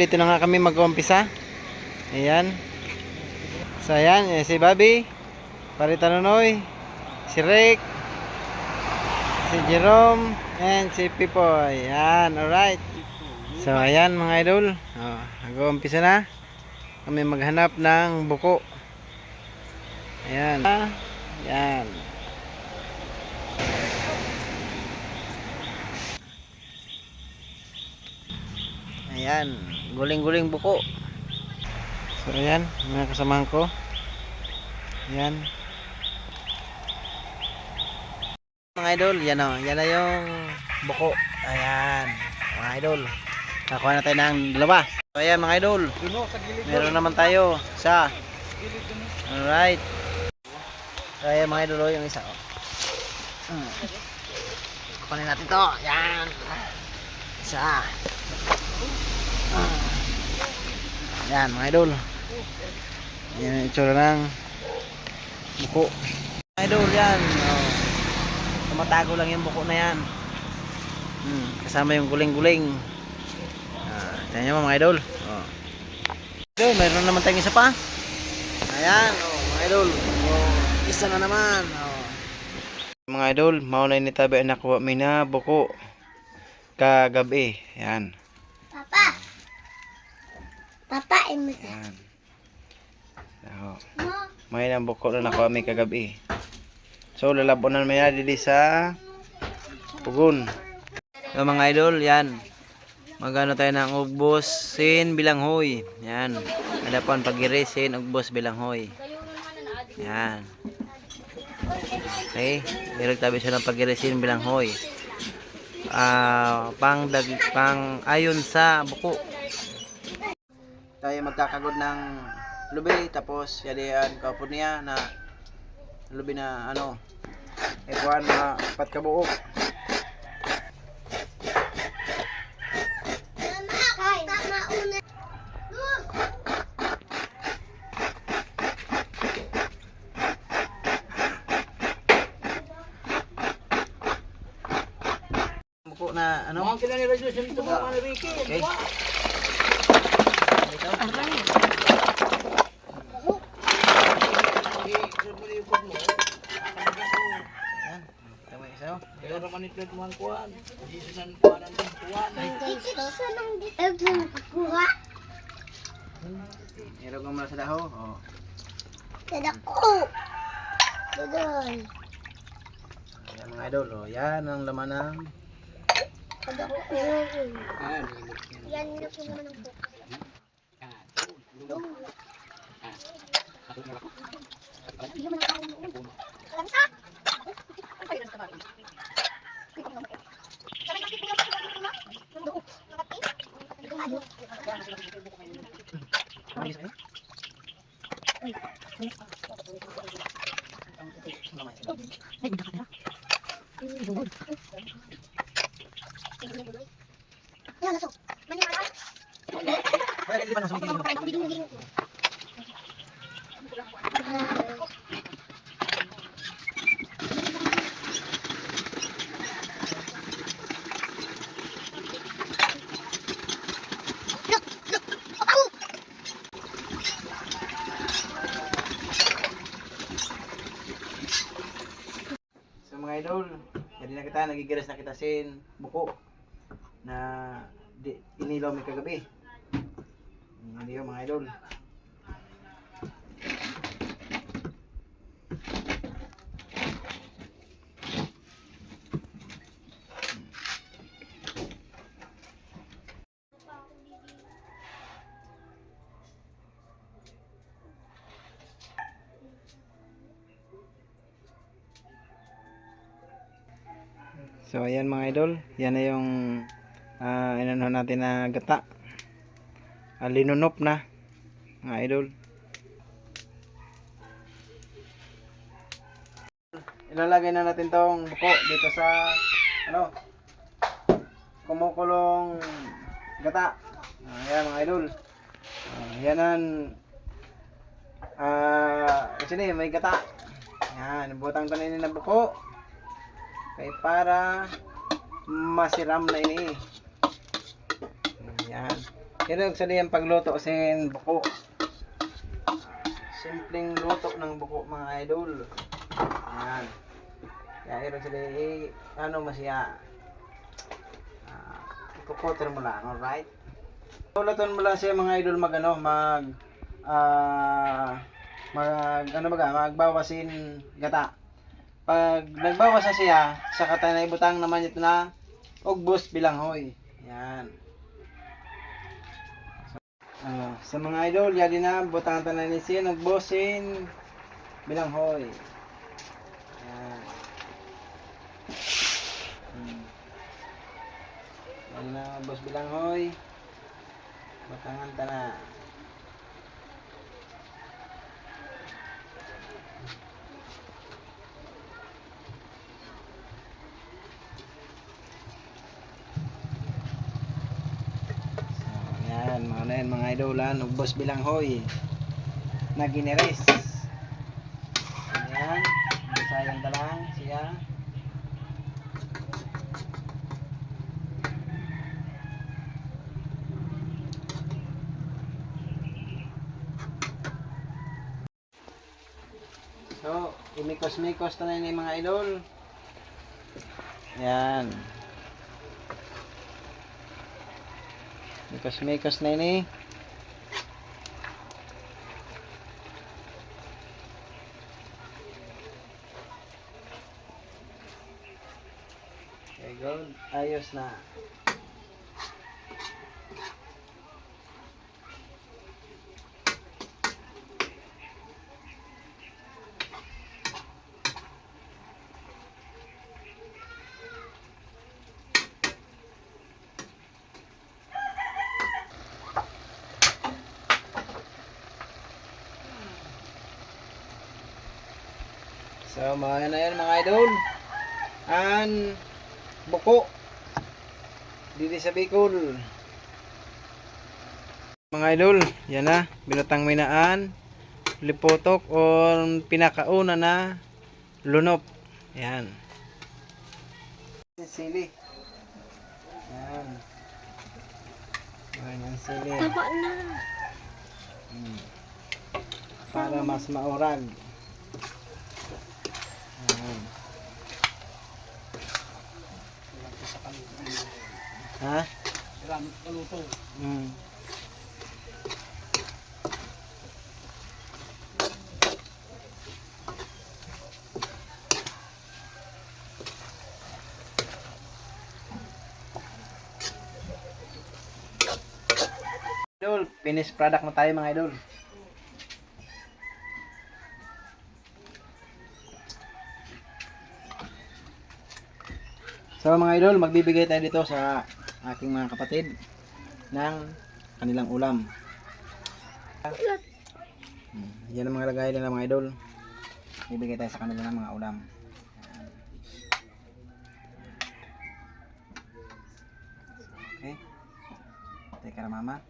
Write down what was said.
dito na nga kami mag-umpisa. Ayan. So ayan, si Bobby, Parita Nonoy, si Rick, si Jerome, and si Pipoy. Ayan, alright. So ayan mga idol, mag-umpisa na kami maghanap ng buko. Ayan. Ayan. Ayan, guling-guling buko. So ayan, mga kasamahan ko. Ayan. Mga idol, yan o. Yan na yung buko. Ayan, mga idol. Nakuha na tayo ng dalawa. So ayan mga idol, meron naman tayo isa. Alright. So ayan mga idol, yung isa. Kunin natin to. Ayan. Isa. Ayan mga idol. Ayan yung itsura ng buko. Mga idol yan. Tumatago lang yung buko na yan. Kasama yung guling-guling. Tignan nyo mga idol. Idol, mayroon naman tayong isa pa. Ayan, mga idol. Isa na naman. Mga idol, mauna ni tabi ang nakuha may na buko kagabi. Ayan. Papa, ayan. May nang buko na nakuha may kagabi. So lalabon na naman dito sa pugon. So mga idol, yan. Magano tayo ng ugbosin bilanghoy. Yan. Adapan pagirisin ugbos bilanghoy. Yan. Okay, direct tabi siya ng pagirisin bilanghoy. Pang ayon sa buko. Tayo magkakagod ng lubi tapos yadian kaupod niya na lubi na ano ikuan na patkabuok. Buko na ano? Mga kailan ni resolution ito mga Ricky. Okay. Irog mo muna sa daho. Sadako. Dodol. Ayan mga idol. Yan ang laman ng Sadako. Yan na po naman ang buko. So mga idol, jadi na kita nagigiras na kita sin buko na inilaw may kagabi. Hindi yun mga idol. So ayan mga idol, yan na yung inano natin na gata. Linunop na mga idol. Ilalagay na natin tong buko dito sa ano kumukulong gata. Ayan mga idol. Yanan kasi may gata. Yan, butang tanin na buko. Kay para masiram na ini. Yan. Kaya sa diyan pagluto sin buko. Simpleng luto ng buko mga idol. Ayan. Kaya iro sila ano masya. Ikukoter mo lang, alright? Tulaton mo lang siya mga idol magano magbawasin gata. Pag nagbawas na siya, sa katay na ibutang naman ito na ugbos bilanghoy. Yan. Sa mga idol, yadi na butang tanan ni siya nagbosin bilanghoy. Yan. Yan na boss bilanghoy. Butangan tanan. Yan, mga na yan, mga idolan, ugbos bilanghoy na gineres. Yan, sayang talang siya. So, imikos-mikos na ni mga idol. Yan. Mikos-mikos na ini. Okay, good. Ayos na. So, mga na yan mga idol. An buko dito sa Bicol. Mga idol, yan na. Binutang minaan, lipotok o pinakauna na lunop. Yan. Sili. Yan. Yan sili. Taba na. Para mas maurag. Ha? Gamit paluto. Idol, finished product na tayo mga idol. So mga idol, magbibigay tayo dito sa aking mga kapatid ng kanilang ulam. Yan ang mga lagay nila mga idol. Bibigay tayo sa kanila ng mga ulam. Okay. Teka na mama.